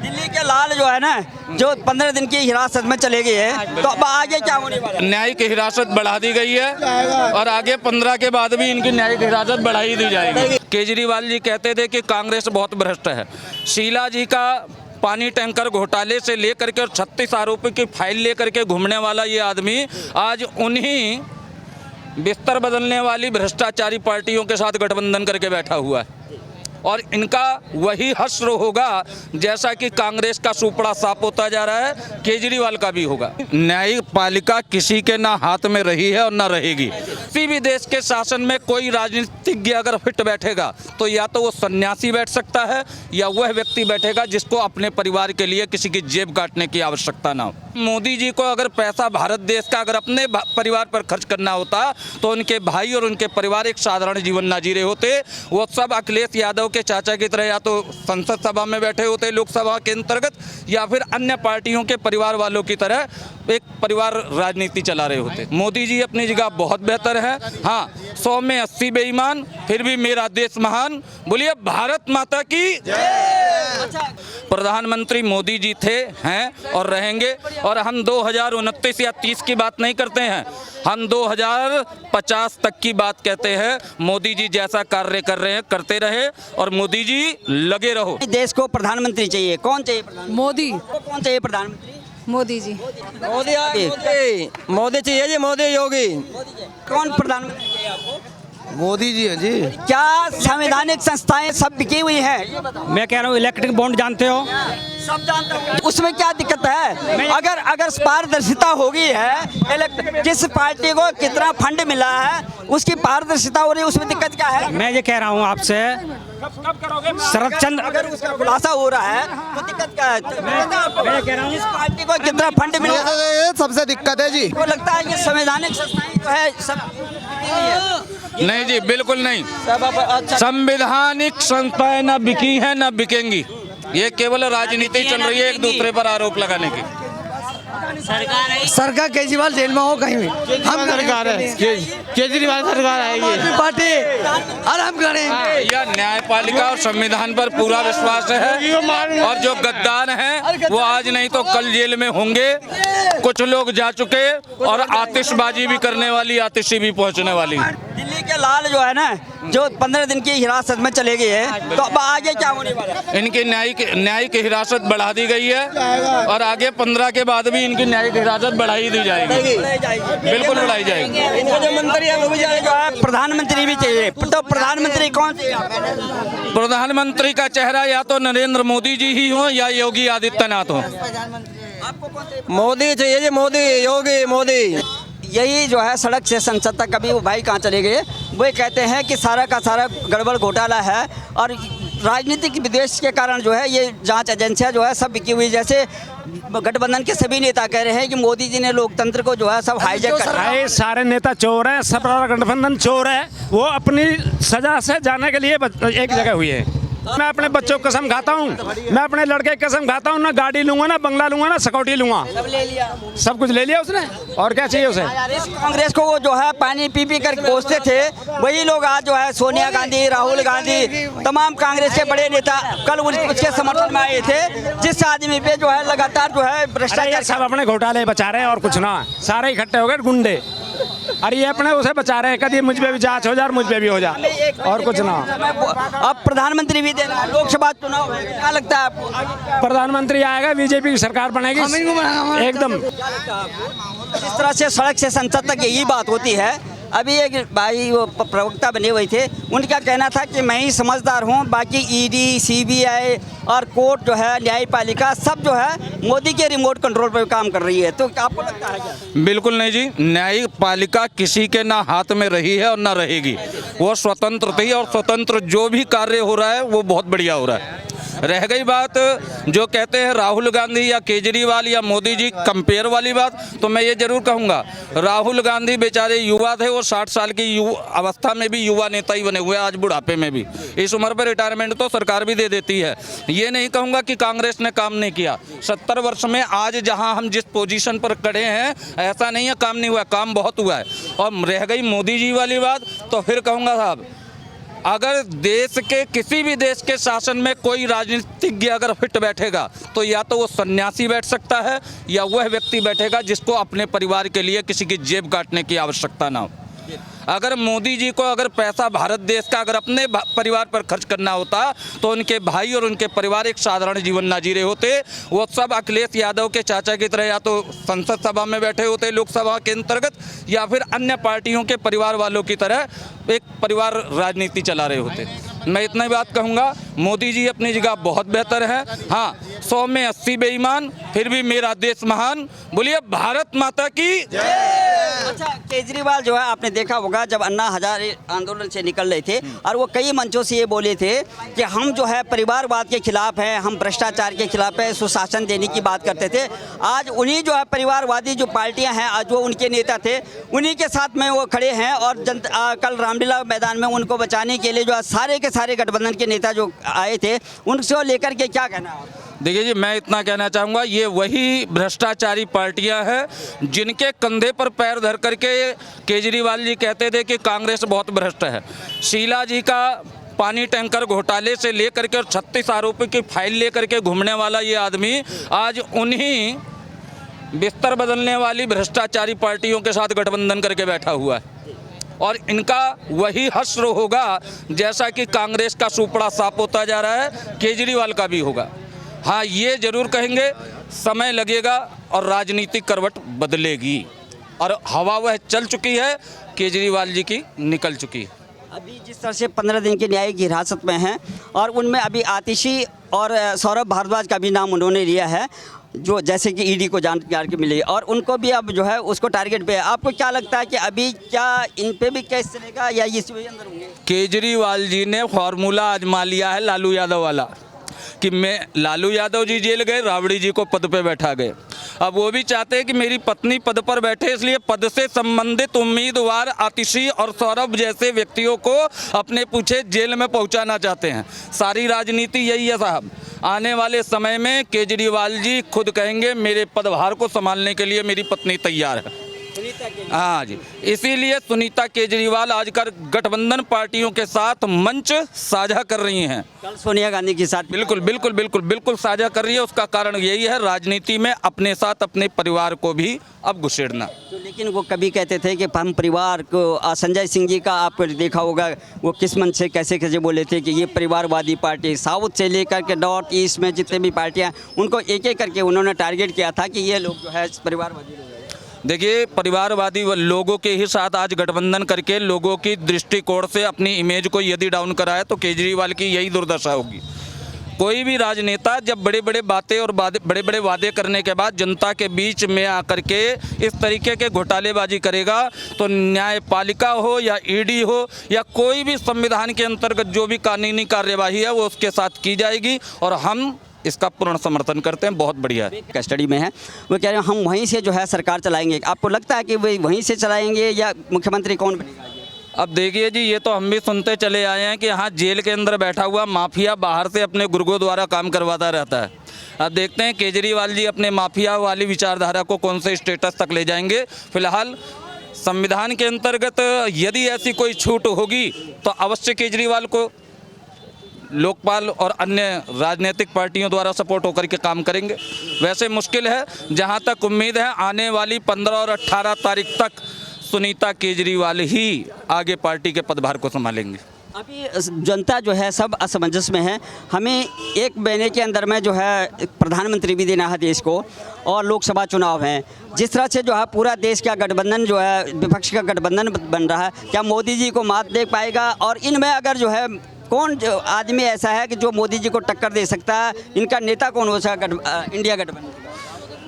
दिल्ली के लाल जो है ना, जो 15 दिन की हिरासत में चले गए हैं, तो अब आगे क्या होने वाला है? न्यायिक हिरासत बढ़ा दी गई है और आगे 15 के बाद भी इनकी न्यायिक हिरासत बढ़ाई दी जाएगी। केजरीवाल जी कहते थे कि कांग्रेस बहुत भ्रष्ट है। शीला जी का पानी टैंकर घोटाले से लेकर के और 36 आरोपी की फाइल लेकर के घूमने वाला ये आदमी आज उन्हीं बिस्तर बदलने वाली भ्रष्टाचारी पार्टियों के साथ गठबंधन करके बैठा हुआ है और इनका वही हश्र होगा जैसा कि कांग्रेस का सुपड़ा साफ होता जा रहा है, केजरीवाल का भी होगा। न्यायिक पालिका किसी के ना हाथ में रही है और ना रहेगी। किसी भी देश के शासन में कोई राजनीतिज्ञ अगर फिट बैठेगा तो या तो वो सन्यासी बैठ सकता है या वह व्यक्ति बैठेगा जिसको अपने परिवार के लिए किसी की जेब काटने की आवश्यकता ना हो। मोदी जी को अगर पैसा भारत देश का अगर अपने परिवार पर खर्च करना होता तो उनके भाई और उनके परिवार एक साधारण जीवन ना जी रहे होते। वो सब अखिलेश यादव के चाचा की तरह या तो संसद सभा में बैठे होते लोकसभा के अंतर्गत या फिर अन्य पार्टियों के परिवार वालों की तरह एक परिवार राजनीति चला रहे होते। मोदी जी अपनी जगह बहुत बेहतर है। हाँ, 100 में 80 बेईमान, फिर भी मेरा देश महान। बोलिए भारत माता की जय। प्रधानमंत्री मोदी जी थे, हैं और रहेंगे। और हम 2029 या 30 की बात नहीं करते हैं, हम 2050 तक की बात कहते हैं। मोदी जी जैसा कार्य कर रहे हैं करते रहे और मोदी जी लगे रहो। देश को प्रधानमंत्री चाहिए, कौन चाहिए प्रधानमंत्री? मोदी। कौन चाहिए प्रधानमंत्री? मोदी जी। मोदी चाहिए जी, मोदी योगी। कौन प्रधानमंत्री चाहिए आपको? मोदी जी हैं जी। क्या संवैधानिक संस्थाएं सब बिकी हुई हैं? ये बताओ। मैं कह रहा हूँ इलेक्ट्रिक बॉन्ड जानते हो? सब जानते हो। उसमें क्या दिक्कत है? अगर पारदर्शिता होगी है, किस पार्टी को कितना फंड मिला है उसकी पारदर्शिता हो रही है, उसमें दिक्कत क्या है? मैं ये कह रहा हूँ आपसे, शरद चंद्र अगर उसका खुलासा हो रहा है तो दिक्कत क्या है? मैं कह रहा हूँ इस पार्टी को कितना फंड मिला है, ये सबसे दिक्कत है जी। को लगता है कि संवैधानिक संस्थाएं जो है सब नहीं जी, बिल्कुल नहीं। अच्छा। संवैधानिक संस्थाएं न बिकी हैं न बिकेंगी। ये केवल राजनीति चल रही है एक दूसरे पर आरोप लगाने की। सरकार केजरीवाल जेल में हो कहीं भी, हम सरकार है, केजरीवाल सरकार आएगी पार्टी और हम करेंगे। यह न्यायपालिका और संविधान पर पूरा विश्वास है और जो गद्दार हैं वो आज नहीं तो कल जेल में होंगे। कुछ लोग जा चुके और आतिशबाजी भी करने वाली आतिशी भी पहुंचने वाली। दिल्ली के लाल जो है ना, जो 15 दिन की हिरासत में चले गए हैं, तो अब आगे क्या होने वाला है? इनकी न्यायिक हिरासत बढ़ा दी गई है और आगे 15 के बाद भी इनकी न्यायिक हिरासत बढ़ाई दी जाएगी। बिल्कुल बढ़ाई जाएगी। इनको जो मंत्री है वो भी जो है प्रधानमंत्री भी चाहिए, तो प्रधानमंत्री कौन चाहिए? प्रधानमंत्री का चेहरा या तो नरेंद्र मोदी जी ही हो या योगी आदित्यनाथ हो। मोदी चाहिए जी, मोदी योगी मोदी। यही जो है सड़क से संसद तक, कभी वो भाई कहाँ चले गए, वो कहते हैं कि सारा का सारा गड़बड़ घोटाला है और राजनीतिक विद्वेष के कारण जो है ये जांच एजेंसियां जो है सब बिकी हुई। जैसे गठबंधन के सभी नेता कह रहे हैं कि मोदी जी ने लोकतंत्र को जो है सब हाईजैक कर रहा है। सारे नेता चोर हैं, सब गठबंधन चोर है। वो अपनी सजा से जाने के लिए एक जगह हुई है। मैं अपने बच्चों की कसम खाता हूँ, मैं अपने लड़के की कसम खाता हूँ, ना गाड़ी लूंगा, ना बंगला लूंगा, ना सिक्योरिटी लूंगा। सब कुछ ले लिया उसने, और क्या चाहिए उसे? इस कांग्रेस को वो जो है पानी पी पी कर कोसते थे, वही लोग आज जो है सोनिया गांधी, राहुल गांधी, तमाम कांग्रेस के बड़े नेता कल उसके समर्थन में आए थे, जिस आदमी पे जो है लगातार जो है भ्रष्टाचार। सब अपने घोटाले बचा रहे हैं और कुछ ना, सारे इकट्ठे हो गए गुंडे। अरे ये अपने उसे बचा रहे हैं, कभी मुझ पे भी जांच हो जाए, मुझ पे भी हो जाए, और कुछ ना। अब प्रधानमंत्री भी देना, लोकसभा चुनाव है, क्या लगता है आपको? प्रधानमंत्री आएगा, बीजेपी की सरकार बनेगी एकदम। इस तरह से सड़क से संसद तक यही बात होती है। अभी एक भाई वो प्रवक्ता बने हुए थे, उनका कहना था कि मैं ही समझदार हूँ, बाकी ईडी, सीबीआई और कोर्ट जो है, न्यायपालिका सब जो है मोदी के रिमोट कंट्रोल पर काम कर रही है। तो आपको लगता है क्या? बिल्कुल नहीं जी, न्यायपालिका किसी के ना हाथ में रही है और ना रहेगी। वो स्वतंत्र थी और स्वतंत्र जो भी कार्य हो रहा है वो बहुत बढ़िया हो रहा है। रह गई बात जो कहते हैं राहुल गांधी या केजरीवाल या मोदी जी कंपेयर वाली बात, तो मैं ये जरूर कहूँगा राहुल गांधी बेचारे युवा थे, वो 60 साल की अवस्था में भी युवा नेता ही बने हुए, आज बुढ़ापे में भी। इस उम्र पर रिटायरमेंट तो सरकार भी दे देती है। ये नहीं कहूँगा कि कांग्रेस ने काम नहीं किया। 70 वर्ष में आज जहाँ हम जिस पोजीशन पर खड़े हैं, ऐसा नहीं है काम नहीं हुआ, काम बहुत हुआ है। और रह गई मोदी जी वाली बात, तो फिर कहूँगा साहब अगर देश के किसी भी देश के शासन में कोई राजनीतिज्ञ अगर फिट बैठेगा तो या तो वो सन्यासी बैठ सकता है या वह व्यक्ति बैठेगा जिसको अपने परिवार के लिए किसी की जेब काटने की आवश्यकता ना हो। अगर मोदी जी को अगर पैसा भारत देश का अगर अपने परिवार पर खर्च करना होता तो उनके भाई और उनके परिवार एक साधारण जीवन ना जी रहे होते। वो सब अखिलेश यादव के चाचा की तरह या तो संसद सभा में बैठे होते लोकसभा के अंतर्गत या फिर अन्य पार्टियों के परिवार वालों की तरह एक परिवार राजनीति चला रहे होते। मैं इतना ही बात कहूँगा, मोदी जी अपनी जगह बहुत बेहतर है। हाँ, 100 में 80 बेईमान, फिर भी मेरा देश महान। बोलिए भारत माता की जय। अच्छा, केजरीवाल जो है आपने देखा होगा जब अन्ना हजारे आंदोलन से निकल रहे थे और वो कई मंचों से ये बोले थे कि हम जो है परिवारवाद के खिलाफ हैं, हम भ्रष्टाचार के खिलाफ है, सुशासन देने की बात करते थे। आज उन्हीं जो है परिवारवादी जो पार्टियां हैं, आज जो उनके नेता थे उन्हीं के साथ में वो खड़े हैं और कल रामलीला मैदान में उनको बचाने के लिए जो है सारे के सारे गठबंधन के नेता जो आए थे उनसे लेकर के क्या कहना है? देखिए जी, मैं इतना कहना चाहूँगा, ये वही भ्रष्टाचारी पार्टियां हैं जिनके कंधे पर पैर धर करके केजरीवाल जी कहते थे कि कांग्रेस बहुत भ्रष्ट है। शीला जी का पानी टैंकर घोटाले से लेकर के और 36 आरोपी की फाइल लेकर के घूमने वाला ये आदमी आज उन्हीं बिस्तर बदलने वाली भ्रष्टाचारी पार्टियों के साथ गठबंधन करके बैठा हुआ है और इनका वही हश्र होगा जैसा कि कांग्रेस का सुपड़ा साफ होता जा रहा है, केजरीवाल का भी होगा। हाँ, ये जरूर कहेंगे समय लगेगा और राजनीतिक करवट बदलेगी और हवा वह चल चुकी है, केजरीवाल जी की निकल चुकी है। अभी जिस तरह से 15 दिन की न्यायिक हिरासत में हैं और उनमें अभी आतिशी और सौरभ भारद्वाज का भी नाम उन्होंने लिया है, जो जैसे कि ईडी को जानकारी मिली और उनको भी अब जो है उसको टारगेट पे है। आपको क्या लगता है कि अभी क्या इन पे भी केस चलेगा या इस अंदर होंगे? केजरीवाल जी ने फॉर्मूला आजमा लिया है लालू यादव वाला कि मैं लालू यादव जी जेल गए, राबड़ी जी को पद पे बैठा गए। अब वो भी चाहते हैं कि मेरी पत्नी पद पर बैठे, इसलिए पद से संबंधित उम्मीदवार आतिशी और सौरभ जैसे व्यक्तियों को अपने पीछे जेल में पहुंचाना चाहते हैं। सारी राजनीति यही है साहब। आने वाले समय में केजरीवाल जी खुद कहेंगे मेरे पदभार को संभालने के लिए मेरी पत्नी तैयार है। हाँ जी, इसीलिए सुनीता केजरीवाल आजकल गठबंधन पार्टियों के साथ मंच साझा कर रही हैं। कल सोनिया गांधी के साथ बिल्कुल बिल्कुल बिल्कुल बिल्कुल साझा कर रही है। उसका कारण यही है राजनीति में अपने साथ अपने परिवार को भी अब घुसेड़ना। तो लेकिन वो कभी कहते थे कि हम परिवार को, संजय सिंह जी का आपको देखा होगा वो किस मंच से कैसे कैसे बोले थे कि ये परिवारवादी पार्टी, साउथ से लेकर के नॉर्थ ईस्ट में जितने भी पार्टियाँ उनको एक एक करके उन्होंने टारगेट किया था कि ये लोग जो है परिवारवादी लोग हैं। देखिए, परिवारवादी लोगों के ही साथ आज गठबंधन करके लोगों की दृष्टिकोण से अपनी इमेज को यदि डाउन कराए तो केजरीवाल की यही दुर्दशा होगी। कोई भी राजनेता जब बड़े बड़े बातें और बड़े बड़े वादे करने के बाद जनता के बीच में आकर के इस तरीके के घोटालेबाजी करेगा तो न्यायपालिका हो या ईडी हो या कोई भी संविधान के अंतर्गत जो भी कानूनी कार्यवाही है वो उसके साथ की जाएगी और हम इसका पूर्ण समर्थन करते हैं। बहुत बढ़िया है। कस्टडी में है, वो कह रहे हैं हम वहीं से जो है सरकार चलाएंगे। आपको लगता है कि वे वहीं से चलाएंगे या मुख्यमंत्री कौन बनेगा? अब देखिए जी, ये तो हम भी सुनते चले आए हैं कि यहाँ जेल के अंदर बैठा हुआ माफिया बाहर से अपने गुर्गों द्वारा काम करवाता रहता है। अब देखते हैं केजरीवाल जी अपने माफिया वाली विचारधारा को कौन से स्टेटस तक ले जाएंगे। फिलहाल संविधान के अंतर्गत यदि ऐसी कोई छूट होगी तो अवश्य केजरीवाल को लोकपाल और अन्य राजनीतिक पार्टियों द्वारा सपोर्ट होकर के काम करेंगे। वैसे मुश्किल है, जहां तक उम्मीद है आने वाली 15 और 18 तारीख तक सुनीता केजरीवाल ही आगे पार्टी के पदभार को संभालेंगे। अभी जनता जो है सब असमंजस में है। हमें एक महीने के अंदर में जो है प्रधानमंत्री भी देना है देश को और लोकसभा चुनाव हैं। जिस तरह से जो है पूरा देश का गठबंधन जो है विपक्ष का गठबंधन बन रहा है, क्या मोदी जी को मात दे पाएगा? और इनमें अगर जो है कौन जो आदमी ऐसा है कि जो मोदी जी को टक्कर दे सकता है? इनका नेता कौन हो सकता इंडिया गठबंधन?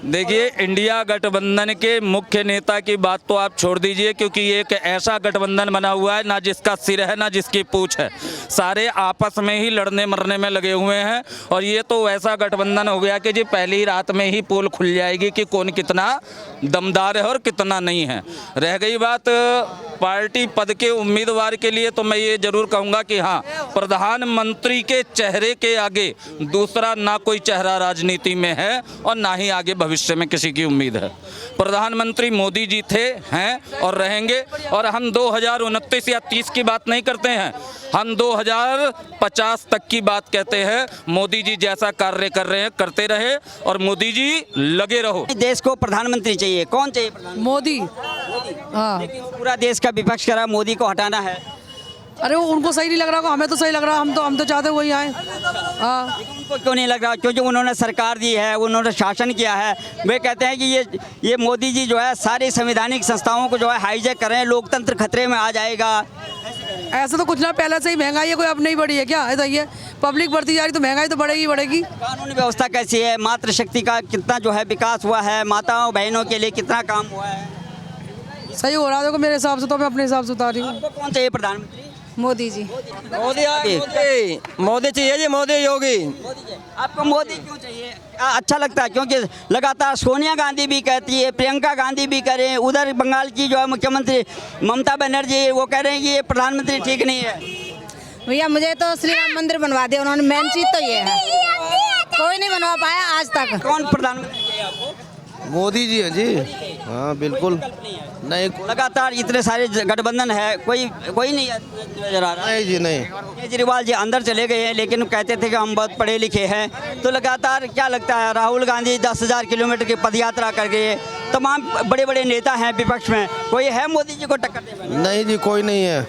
देखिए, इंडिया गठबंधन के मुख्य नेता की बात तो आप छोड़ दीजिए, क्योंकि ये एक ऐसा गठबंधन बना हुआ है ना जिसका सिर है ना जिसकी पूंछ है। सारे आपस में ही लड़ने मरने में लगे हुए हैं और ये तो ऐसा गठबंधन हो गया कि जी पहली रात में ही पोल खुल जाएगी कि कौन कितना दमदार है और कितना नहीं है। रह गई बात पार्टी पद के उम्मीदवार के लिए, तो मैं ये जरूर कहूँगा कि हाँ, प्रधानमंत्री के चेहरे के आगे दूसरा ना कोई चेहरा राजनीति में है और ना ही आगे भविष्य में किसी की उम्मीद है। प्रधानमंत्री मोदी जी थे, हैं और रहेंगे। और हम 2029 या 30 की बात नहीं करते हैं, हम 2050 तक की बात कहते हैं। मोदी जी जैसा कार्य कर रहे हैं करते रहे और मोदी जी लगे रहो। देश को प्रधानमंत्री चाहिए, कौन चाहिए प्रधानमंत्री? मोदी। हाँ, लेकिन पूरा देश का विपक्ष करा मोदी को हटाना है। अरे उनको सही नहीं लग रहा, हमें तो सही लग रहा, हम तो चाहते वही आए। हाँ, उनको क्यों नहीं लग रहा? क्योंकि उन्होंने सरकार दी है, उन्होंने शासन किया है। वे कहते हैं कि ये मोदी जी जो है सारी संवैधानिक संस्थाओं को जो है हाईजैक कर रहे हैं, लोकतंत्र खतरे में आ जाएगा। ऐसा तो कुछ ना, पहले से ही महंगाई है, कोई अब नहीं बढ़ी है क्या? ऐसा ही है, पब्लिक बढ़ती जा रही तो महंगाई तो बढ़ेगी बढ़ेगी। कानूनी व्यवस्था कैसी है? मातृशक्ति का कितना जो है विकास हुआ है? माताओं बहनों के लिए कितना काम हुआ है? सही हो रहा है, देखो मेरे हिसाब से तो मैं अपने हिसाब से उतार रही हूँ। आपको कौन चाहिए प्रधानमंत्री? मोदी जी। मोदी चाहिए जी, मोदी योगी। आपको मोदी क्यों चाहिए? अच्छा लगता है क्योंकि लगातार सोनिया गांधी भी कहती है, प्रियंका गांधी भी कह रहे हैं, उधर बंगाल की जो है मुख्यमंत्री ममता बनर्जी वो कह रहे हैं कि ये प्रधानमंत्री ठीक नहीं है। भैया मुझे तो श्री राम मंदिर बनवा दिया उन्होंने, मेन चीज तो ये है, कोई नहीं बनवा पाया आज तक। कौन प्रधानमंत्री चाहिए आपको? मोदी जी हैं जी। हाँ बिल्कुल नहीं, लगातार इतने सारे गठबंधन है, कोई नहीं नजर आ रहा। नहीं जी नहीं। केजरीवाल जी अंदर चले गए हैं, लेकिन कहते थे कि हम बहुत पढ़े लिखे हैं। तो लगातार क्या लगता है, राहुल गांधी 10,000 किलोमीटर की पदयात्रा कर गए, तमाम बड़े बड़े नेता हैं विपक्ष में, कोई है मोदी जी को टक्कर दे पाने? नहीं जी, कोई नहीं है।